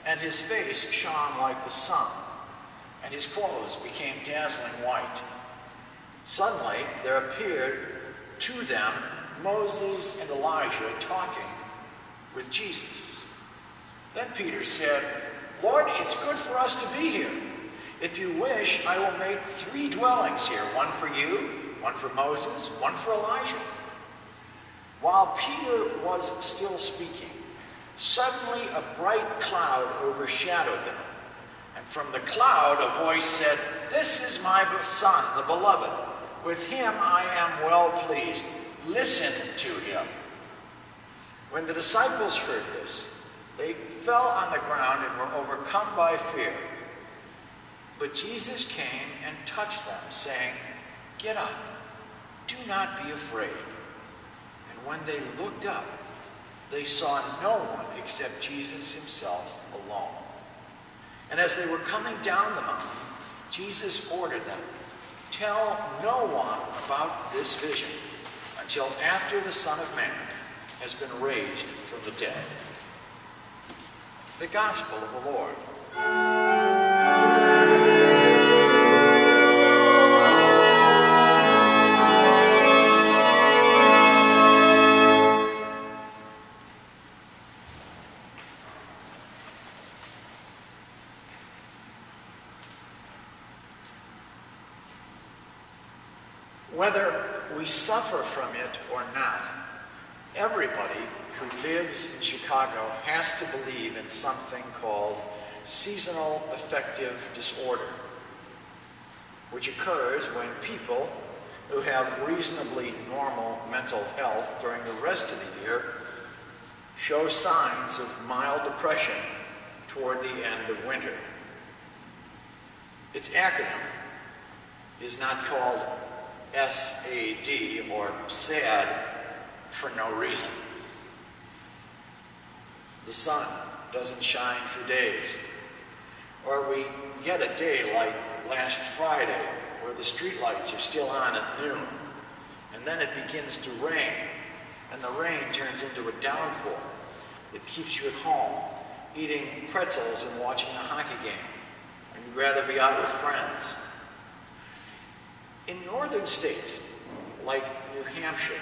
and his face shone like the sun, and his clothes became dazzling white. Suddenly there appeared to them Moses and Elijah talking with Jesus. Then Peter said, "Lord, it's good for us to be here. If you wish, I will make 3 dwellings here, one for you, one for Moses, one for Elijah." While Peter was still speaking, suddenly a bright cloud overshadowed them. And from the cloud a voice said, "This is my son, the beloved. With him I am well pleased. Listen to him." When the disciples heard this, they fell on the ground and were overcome by fear. But Jesus came and touched them, saying, "Get up, do not be afraid." And when they looked up, they saw no one except Jesus himself alone. And as they were coming down the mountain, Jesus ordered them, "Tell no one about this vision until after the Son of Man has been raised from the dead." The Gospel of the Lord. Whether we suffer from it or not, everybody who lives in Chicago has to believe in something called seasonal affective disorder, which occurs when people who have reasonably normal mental health during the rest of the year show signs of mild depression toward the end of winter. Its acronym is not called SAD or SAD for no reason. The sun doesn't shine for days, or we get a day like last Friday where the streetlights are still on at noon, and then it begins to rain, and the rain turns into a downpour. It keeps you at home eating pretzels and watching a hockey game, and you'd rather be out with friends. In northern states, like New Hampshire,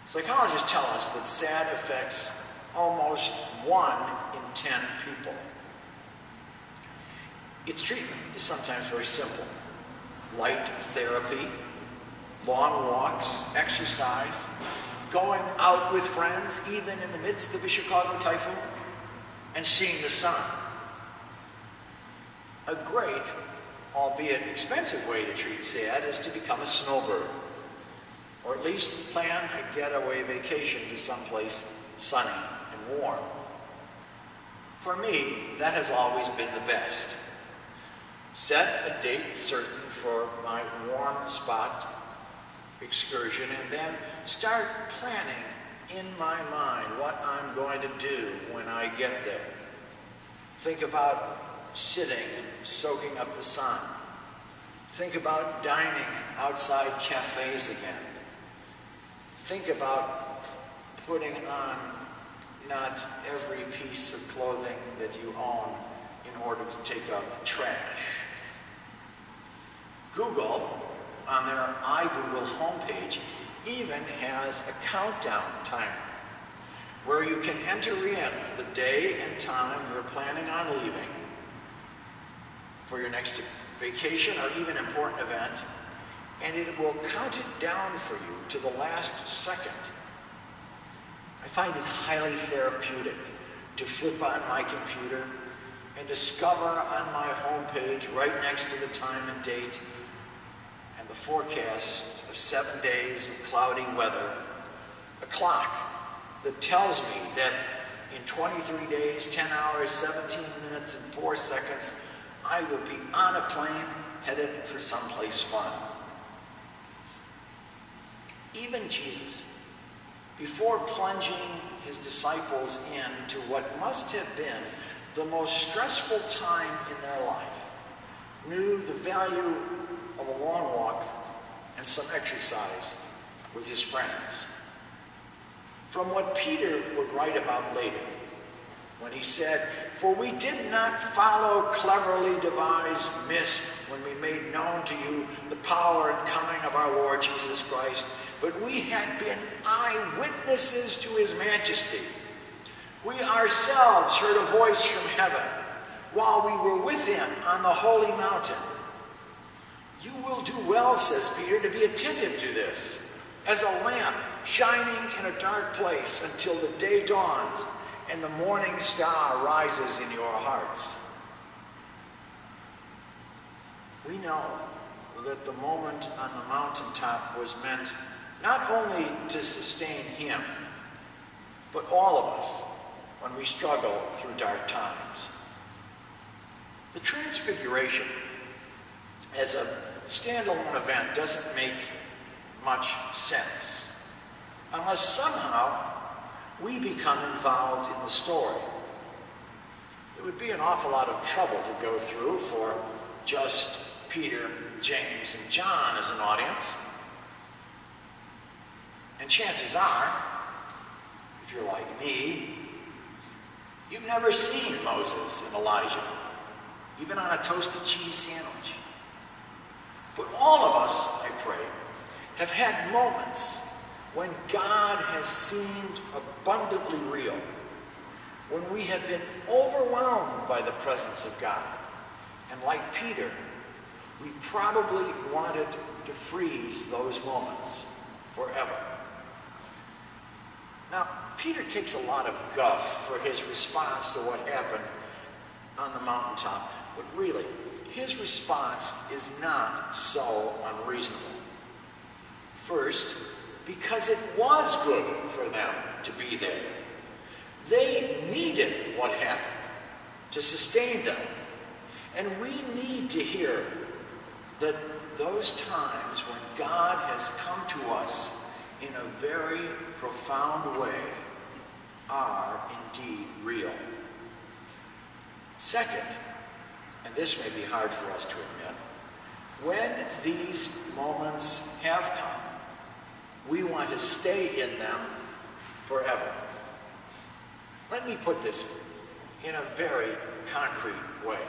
psychologists tell us that SAD affects almost 1 in 10 people. Its treatment is sometimes very simple. Light therapy, long walks, exercise, going out with friends, even in the midst of a Chicago typhoon, and seeing the sun. A great, albeit expensive way to treat SAD is to become a snowbird, or at least plan a getaway vacation to someplace sunny and warm. For me, that has always been the best. Set a date certain for my warm spot excursion, and then start planning in my mind what I'm going to do when I get there. Think about sitting and soaking up the sun. Think about dining in outside cafes again. Think about putting on not every piece of clothing that you own in order to take out the trash. Google, on their iGoogle homepage, even has a countdown timer where you can enter in the day and time you're planning on leaving for your next vacation or even important event, and it will count it down for you to the last second. I find it highly therapeutic to flip on my computer and discover on my homepage, right next to the time and date and the forecast of 7 days of cloudy weather, a clock that tells me that in 23 days, 10 hours, 17 minutes, and 4 seconds, I will be on a plane headed for someplace fun. Even Jesus, before plunging his disciples into what must have been the most stressful time in their life, knew the value of a long walk and some exercise with his friends. From what Peter would write about later, when he said, "For we did not follow cleverly devised myths when we made known to you the power and coming of our Lord Jesus Christ, but we had been eyewitnesses to his majesty. We ourselves heard a voice from heaven while we were with him on the holy mountain." You will do well, says Peter, to be attentive to this, as a lamp shining in a dark place until the day dawns and the morning star rises in your hearts. We know that the moment on the mountaintop was meant not only to sustain him, but all of us when we struggle through dark times. The Transfiguration as a standalone event doesn't make much sense unless somehow we become involved in the story. It would be an awful lot of trouble to go through for just Peter, James, and John as an audience. And chances are, if you're like me, you've never seen Moses and Elijah, even on a toasted cheese sandwich. But all of us, I pray, have had moments when God has seemed abundantly real, when we have been overwhelmed by the presence of God. And like Peter, we probably wanted to freeze those moments forever. Now, Peter takes a lot of guff for his response to what happened on the mountaintop, but really, his response is not so unreasonable. First, because it was good for them to be there. They needed what happened to sustain them. And we need to hear that those times when God has come to us in a very profound way are indeed real. Second, and this may be hard for us to admit, when these moments have come, we want to stay in them forever. Let me put this in a very concrete way.